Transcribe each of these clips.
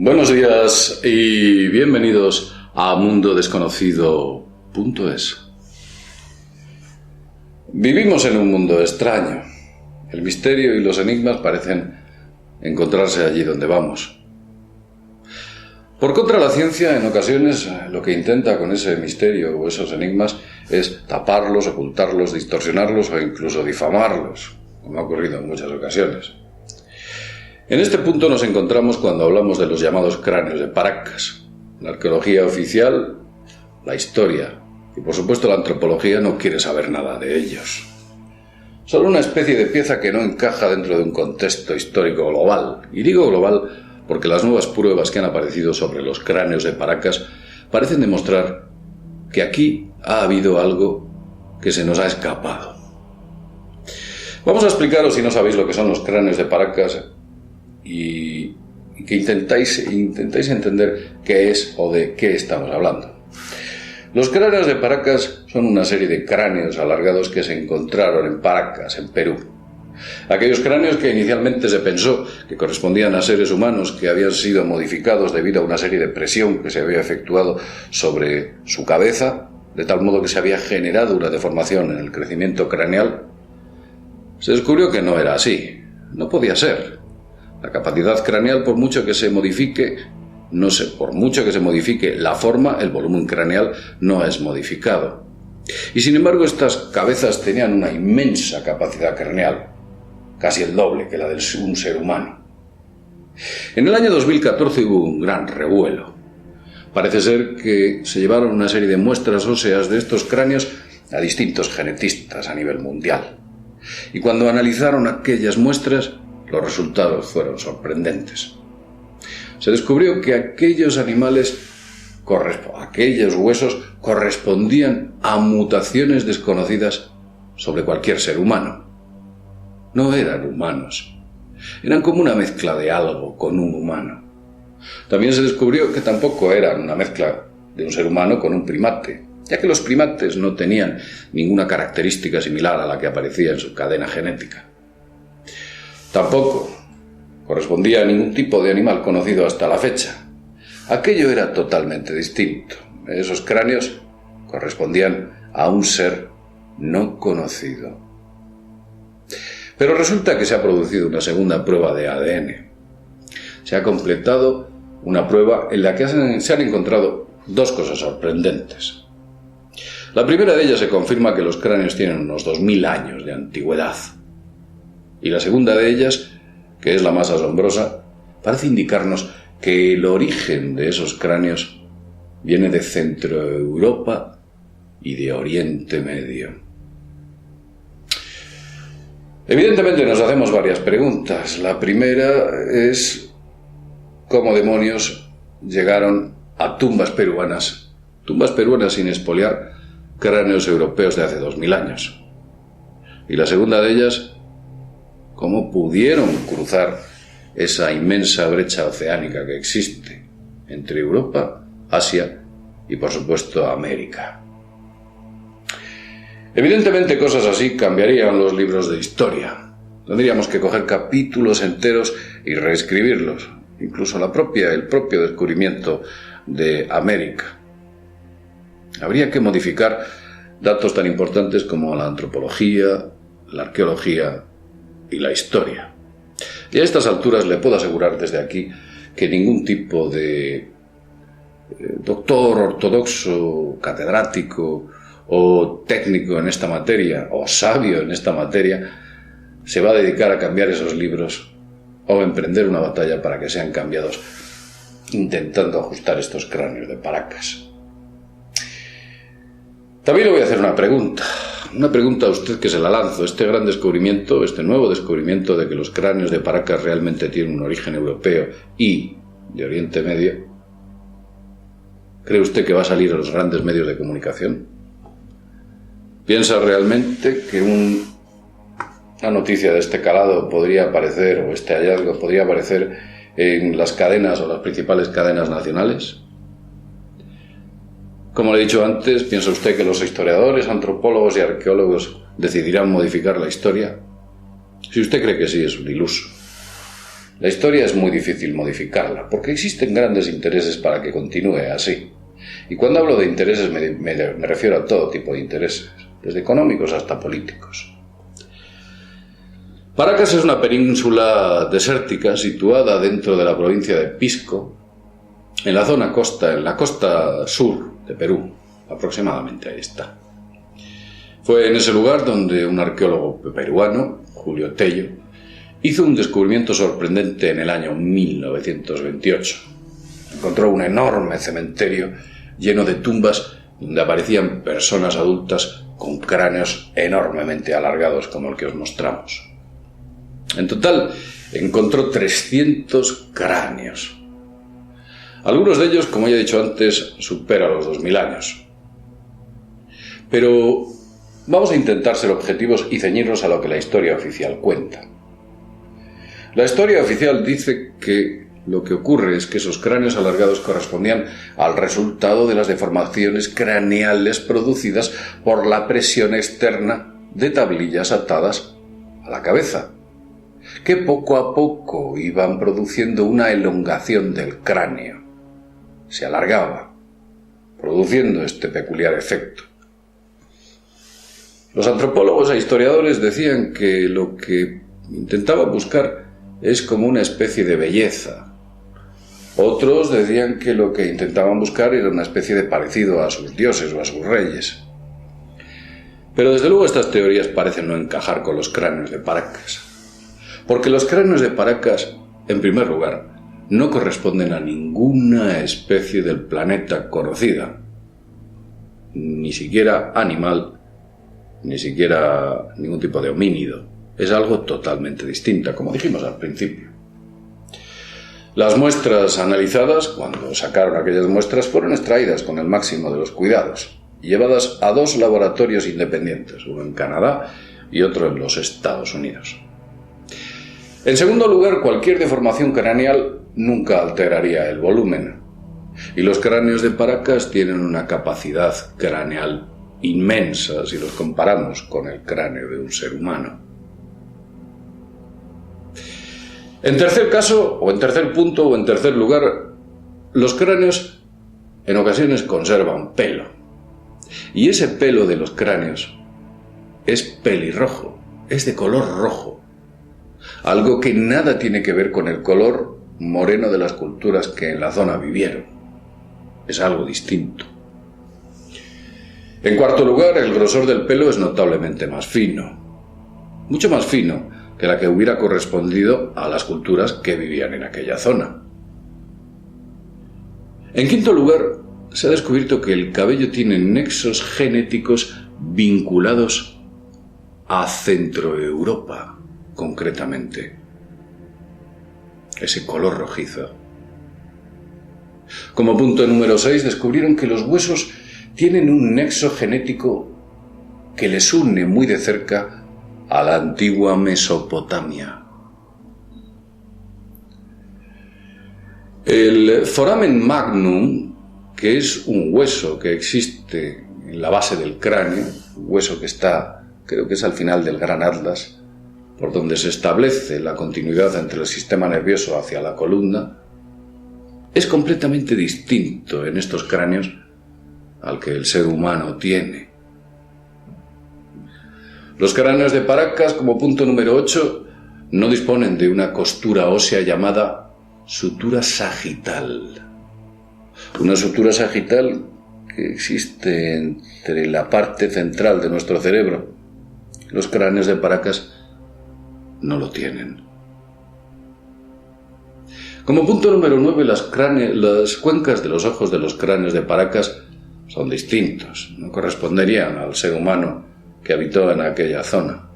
Buenos días y bienvenidos a mundodesconocido.es. Vivimos en un mundo extraño. El misterio y los enigmas parecen encontrarse allí donde vamos. Por contra, la ciencia en ocasiones lo que intenta con ese misterio o esos enigmas es taparlos, ocultarlos, distorsionarlos o incluso difamarlos, como ha ocurrido en muchas ocasiones. En este punto nos encontramos cuando hablamos de los llamados cráneos de Paracas. La arqueología oficial, la historia y por supuesto la antropología no quiere saber nada de ellos. Son una especie de pieza que no encaja dentro de un contexto histórico global. Y digo global porque las nuevas pruebas que han aparecido sobre los cráneos de Paracas parecen demostrar que aquí ha habido algo que se nos ha escapado. Vamos a explicaros, si no sabéis lo que son los cráneos de Paracas, y que intentáis entender qué es o de qué estamos hablando. Los cráneos de Paracas son una serie de cráneos alargados que se encontraron en Paracas, en Perú. Aquellos cráneos que inicialmente se pensó que correspondían a seres humanos que habían sido modificados debido a una serie de presión que se había efectuado sobre su cabeza, de tal modo que se había generado una deformación en el crecimiento craneal, se descubrió que no era así, no podía ser. La capacidad craneal, por mucho que se modifique la forma, el volumen craneal no es modificado. Y sin embargo, estas cabezas tenían una inmensa capacidad craneal, casi el doble que la de un ser humano. En el año 2014 hubo un gran revuelo. Parece ser que se llevaron una serie de muestras óseas de estos cráneos a distintos genetistas a nivel mundial. Y cuando analizaron aquellas muestras, los resultados fueron sorprendentes. Se descubrió que aquellos huesos correspondían a mutaciones desconocidas sobre cualquier ser humano. No eran humanos. Eran como una mezcla de algo con un humano. También se descubrió que tampoco eran una mezcla de un ser humano con un primate, ya que los primates no tenían ninguna característica similar a la que aparecía en su cadena genética. Tampoco correspondía a ningún tipo de animal conocido hasta la fecha. Aquello era totalmente distinto. Esos cráneos correspondían a un ser no conocido. Pero resulta que se ha producido una segunda prueba de ADN. Se ha completado una prueba en la que se han encontrado dos cosas sorprendentes. La primera de ellas se confirma que los cráneos tienen unos 2000 años de antigüedad. Y la segunda de ellas, que es la más asombrosa, parece indicarnos que el origen de esos cráneos viene de Centroeuropa y de Oriente Medio. Evidentemente nos hacemos varias preguntas. La primera es cómo demonios llegaron a tumbas peruanas sin expoliar cráneos europeos de hace 2000 años. Y la segunda de ellas, ¿cómo pudieron cruzar esa inmensa brecha oceánica que existe entre Europa, Asia y, por supuesto, América? Evidentemente, cosas así cambiarían los libros de historia. Tendríamos que coger capítulos enteros y reescribirlos, incluso el propio descubrimiento de América. Habría que modificar datos tan importantes como la antropología, la arqueología y la historia. Y a estas alturas le puedo asegurar desde aquí que ningún tipo de doctor ortodoxo, catedrático o técnico en esta materia, o sabio en esta materia, se va a dedicar a cambiar esos libros o a emprender una batalla para que sean cambiados, intentando ajustar estos cráneos de Paracas. También le voy a hacer una pregunta a usted que se la lanzo. Este gran descubrimiento, este nuevo descubrimiento de que los cráneos de Paracas realmente tienen un origen europeo y de Oriente Medio, ¿cree usted que va a salir a los grandes medios de comunicación? ¿Piensa realmente que una noticia de este calado podría aparecer, o este hallazgo podría aparecer en las cadenas o las principales cadenas nacionales? Como le he dicho antes, ¿piensa usted que los historiadores, antropólogos y arqueólogos decidirán modificar la historia? Si usted cree que sí, es un iluso. La historia es muy difícil modificarla, porque existen grandes intereses para que continúe así. Y cuando hablo de intereses me refiero a todo tipo de intereses, desde económicos hasta políticos. Paracas es una península desértica situada dentro de la provincia de Pisco, en la costa sur de Perú, aproximadamente ahí está. Fue en ese lugar donde un arqueólogo peruano, Julio Tello, hizo un descubrimiento sorprendente en el año 1928. Encontró un enorme cementerio lleno de tumbas donde aparecían personas adultas con cráneos enormemente alargados como el que os mostramos. En total, encontró 300 cráneos. Algunos de ellos, como ya he dicho antes, superan los 2000 años. Pero vamos a intentar ser objetivos y ceñirnos a lo que la historia oficial cuenta. La historia oficial dice que lo que ocurre es que esos cráneos alargados correspondían al resultado de las deformaciones craneales producidas por la presión externa de tablillas atadas a la cabeza, que poco a poco iban produciendo una elongación del cráneo. Se alargaba, produciendo este peculiar efecto. Los antropólogos e historiadores decían que lo que intentaban buscar es como una especie de belleza. Otros decían que lo que intentaban buscar era una especie de parecido a sus dioses o a sus reyes. Pero desde luego estas teorías parecen no encajar con los cráneos de Paracas. Porque los cráneos de Paracas, en primer lugar, no corresponden a ninguna especie del planeta conocida, ni siquiera animal, ni siquiera ningún tipo de homínido. Es algo totalmente distinto, como dijimos al principio. Las muestras analizadas, cuando sacaron aquellas muestras, fueron extraídas con el máximo de los cuidados y llevadas a 2 laboratorios independientes, uno en Canadá y otro en los Estados Unidos. En segundo lugar, cualquier deformación craneal nunca alteraría el volumen, y los cráneos de Paracas tienen una capacidad craneal inmensa si los comparamos con el cráneo de un ser humano. En tercer caso, o en tercer punto, o en tercer lugar, los cráneos en ocasiones conservan pelo, y ese pelo de los cráneos es pelirrojo, es de color rojo, algo que nada tiene que ver con el color moreno de las culturas que en la zona vivieron. Es algo distinto. En cuarto lugar, el grosor del pelo es notablemente más fino, mucho más fino que la que hubiera correspondido a las culturas que vivían en aquella zona. En quinto lugar, se ha descubierto que el cabello tiene nexos genéticos vinculados a Centroeuropa, concretamente. Ese color rojizo. Como punto número 6, descubrieron que los huesos tienen un nexo genético que les une muy de cerca a la antigua Mesopotamia. El foramen magnum, que es un hueso que existe en la base del cráneo, un hueso que está, creo que es al final del gran atlas, por donde se establece la continuidad entre el sistema nervioso hacia la columna, es completamente distinto en estos cráneos al que el ser humano tiene. Los cráneos de Paracas, como punto número 8, no disponen de una costura ósea llamada sutura sagital. Una sutura sagital que existe entre la parte central de nuestro cerebro. Los cráneos de Paracas no lo tienen. Como punto número 9, las cuencas de los ojos de los cráneos de Paracas son distintos, no corresponderían al ser humano que habitó en aquella zona.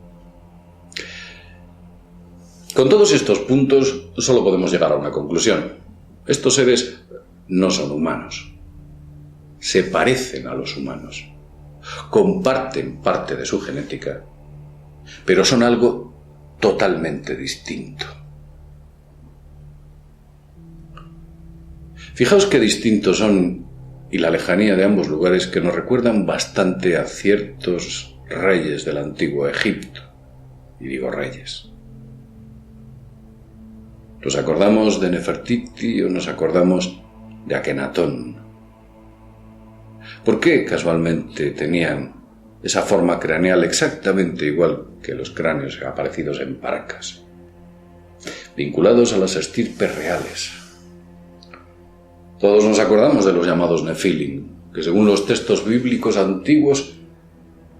Con todos estos puntos solo podemos llegar a una conclusión. Estos seres no son humanos. Se parecen a los humanos. Comparten parte de su genética, pero son algo totalmente distinto. Fijaos qué distintos son y la lejanía de ambos lugares, que nos recuerdan bastante a ciertos reyes del antiguo Egipto. Y digo reyes. ¿Nos acordamos de Nefertiti o nos acordamos de Akenatón? ¿Por qué casualmente tenían esa forma craneal exactamente igual que los cráneos aparecidos en Paracas, vinculados a las estirpes reales? Todos nos acordamos de los llamados Nefilim, que según los textos bíblicos antiguos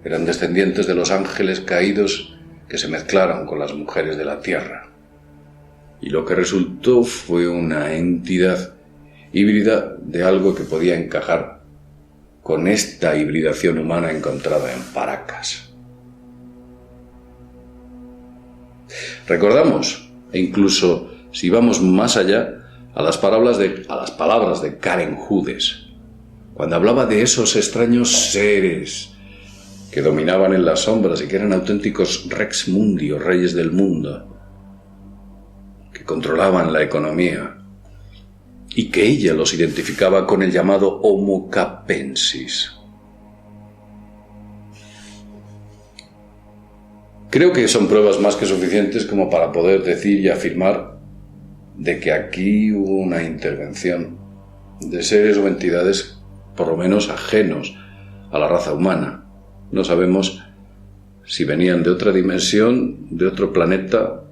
eran descendientes de los ángeles caídos que se mezclaron con las mujeres de la tierra. Y lo que resultó fue una entidad híbrida de algo que podía encajar con esta hibridación humana encontrada en Paracas. Recordamos, e incluso si vamos más allá, a las palabras de Karen Hudes, cuando hablaba de esos extraños seres que dominaban en las sombras y que eran auténticos Rex Mundi, o reyes del mundo, que controlaban la economía, y que ella los identificaba con el llamado Homo capensis. Creo que son pruebas más que suficientes como para poder decir y afirmar de que aquí hubo una intervención de seres o entidades por lo menos ajenos a la raza humana. No sabemos si venían de otra dimensión, de otro planeta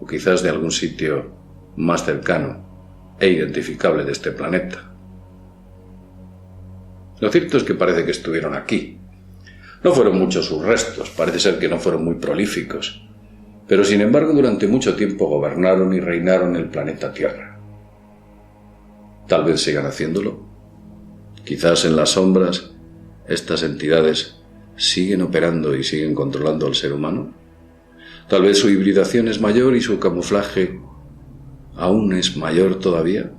o quizás de algún sitio más cercano e identificable de este planeta. Lo cierto es que parece que estuvieron aquí. No fueron muchos sus restos, parece ser que no fueron muy prolíficos, pero sin embargo durante mucho tiempo gobernaron y reinaron el planeta Tierra. Tal vez sigan haciéndolo. Quizás en las sombras estas entidades siguen operando y siguen controlando al ser humano. Tal vez su hibridación es mayor y su camuflaje aún es mayor todavía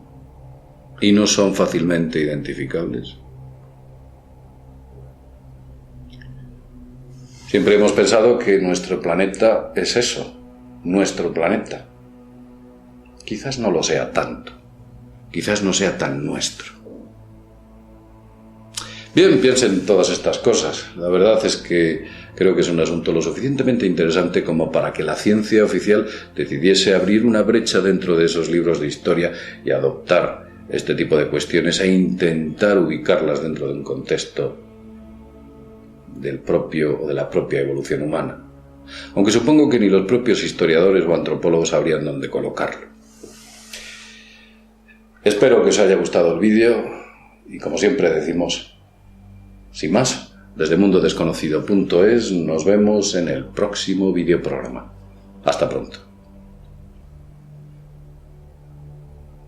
y no son fácilmente identificables. Siempre hemos pensado que nuestro planeta es eso, nuestro planeta. Quizás no lo sea tanto, quizás no sea tan nuestro. Bien, piensen todas estas cosas. La verdad es que creo que es un asunto lo suficientemente interesante como para que la ciencia oficial decidiese abrir una brecha dentro de esos libros de historia y adoptar este tipo de cuestiones e intentar ubicarlas dentro de un contexto del propio o de la propia evolución humana. Aunque supongo que ni los propios historiadores o antropólogos sabrían dónde colocarlo. Espero que os haya gustado el vídeo y, como siempre decimos, sin más, desde mundodesconocido.es nos vemos en el próximo videoprograma. Hasta pronto.